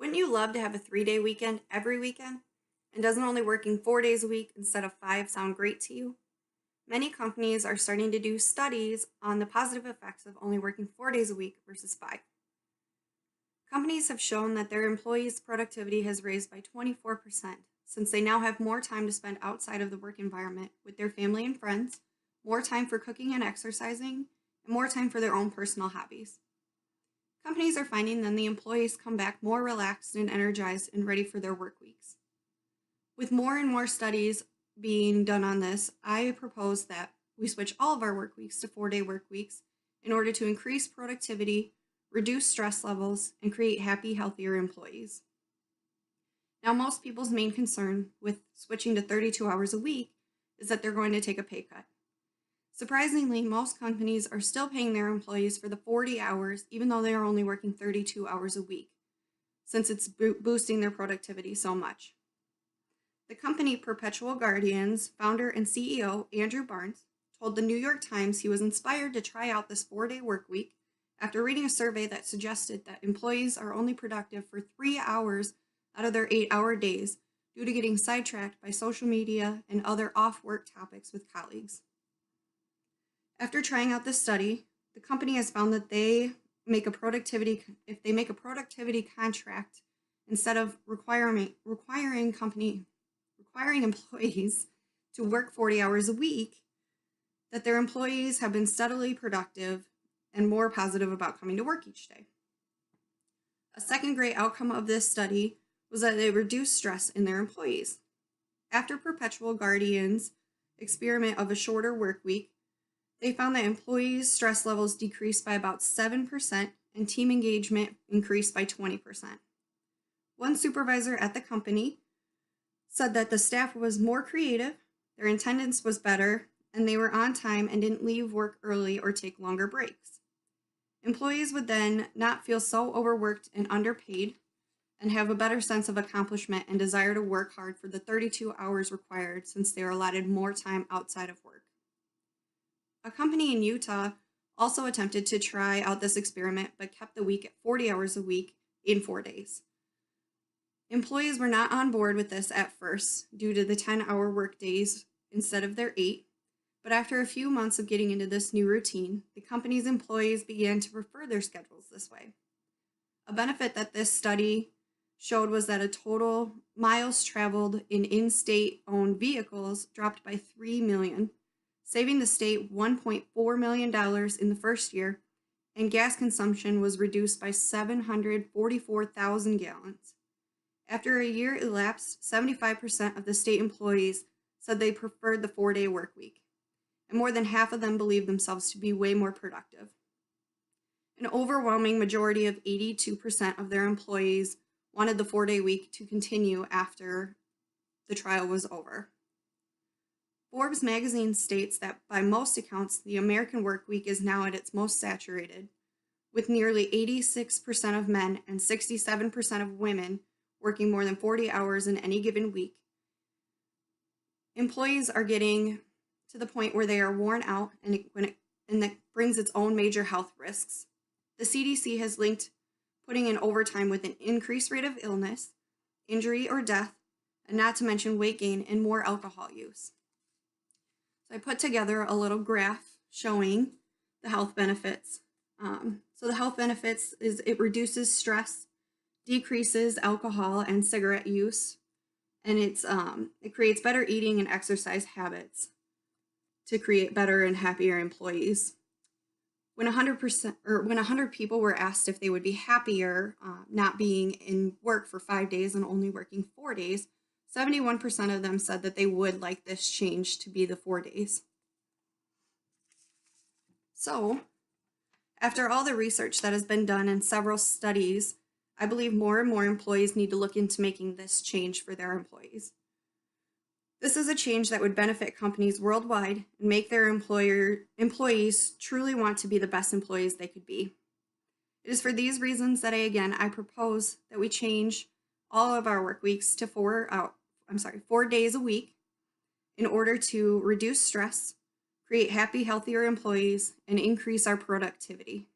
Wouldn't you love to have a 3-day weekend every weekend? And doesn't only working 4 days a week instead of five sound great to you? Many companies are starting to do studies on the positive effects of only working 4 days a week versus five. Companies have shown that their employees' productivity has raised by 24% since they now have more time to spend outside of the work environment with their family and friends, more time for cooking and exercising, and more time for their own personal hobbies. Companies are finding that the employees come back more relaxed and energized and ready for their work weeks. With more and more studies being done on this, I propose that we switch all of our work weeks to 4-day work weeks in order to increase productivity, reduce stress levels, and create happy, healthier employees. Now, most people's main concern with switching to 32 hours a week is that they're going to take a pay cut. Surprisingly, most companies are still paying their employees for the 40 hours, even though they are only working 32 hours a week, since it's boosting their productivity so much. The company Perpetual Guardian's founder and CEO, Andrew Barnes, told the New York Times he was inspired to try out this 4-day work week after reading a survey that suggested that employees are only productive for 3 hours out of their 8-hour days due to getting sidetracked by social media and other off-work topics with colleagues. After trying out this study, the company has found that if they make a productivity contract, instead of requiring employees to work 40 hours a week, that their employees have been steadily productive and more positive about coming to work each day. A second great outcome of this study was that they reduced stress in their employees. After Perpetual Guardian's experiment of a shorter work week, they found that employees' stress levels decreased by about 7% and team engagement increased by 20%. One supervisor at the company said that the staff was more creative, their attendance was better, and they were on time and didn't leave work early or take longer breaks. Employees would then not feel so overworked and underpaid and have a better sense of accomplishment and desire to work hard for the 32 hours required since they are allotted more time outside of work. A company in Utah also attempted to try out this experiment but kept the week at 40 hours a week in 4 days. Employees were not on board with this at first due to the 10-hour work days instead of their 8, but after a few months of getting into this new routine, the company's employees began to prefer their schedules this way. A benefit that this study showed was that a total miles traveled in in-state owned vehicles dropped by 3 million, saving the state $1.4 million in the first year, and gas consumption was reduced by 744,000 gallons. After a year elapsed, 75% of the state employees said they preferred the 4-day work week, and more than half of them believed themselves to be way more productive. An overwhelming majority of 82% of their employees wanted the 4-day week to continue after the trial was over. Forbes magazine states that by most accounts, the American work week is now at its most saturated, with nearly 86% of men and 67% of women working more than 40 hours in any given week. Employees are getting to the point where they are worn out and that brings its own major health risks. The CDC has linked putting in overtime with an increased rate of illness, injury, or death, and not to mention weight gain and more alcohol use. So I put together a little graph showing the health benefits. So the health benefits is it reduces stress, decreases alcohol and cigarette use, and it creates better eating and exercise habits to create better and happier employees. When 100 people were asked if they would be happier not being in work for 5 days and only working 4 days, 71% of them said that they would like this change to be the 4 days. So, after all the research that has been done and several studies, I believe more and more employees need to look into making this change for their employees. This is a change that would benefit companies worldwide and make their employees truly want to be the best employees they could be. It is for these reasons that I propose that we change all of our work weeks to 4 days a week in order to reduce stress, create happy, healthier employees, and increase our productivity.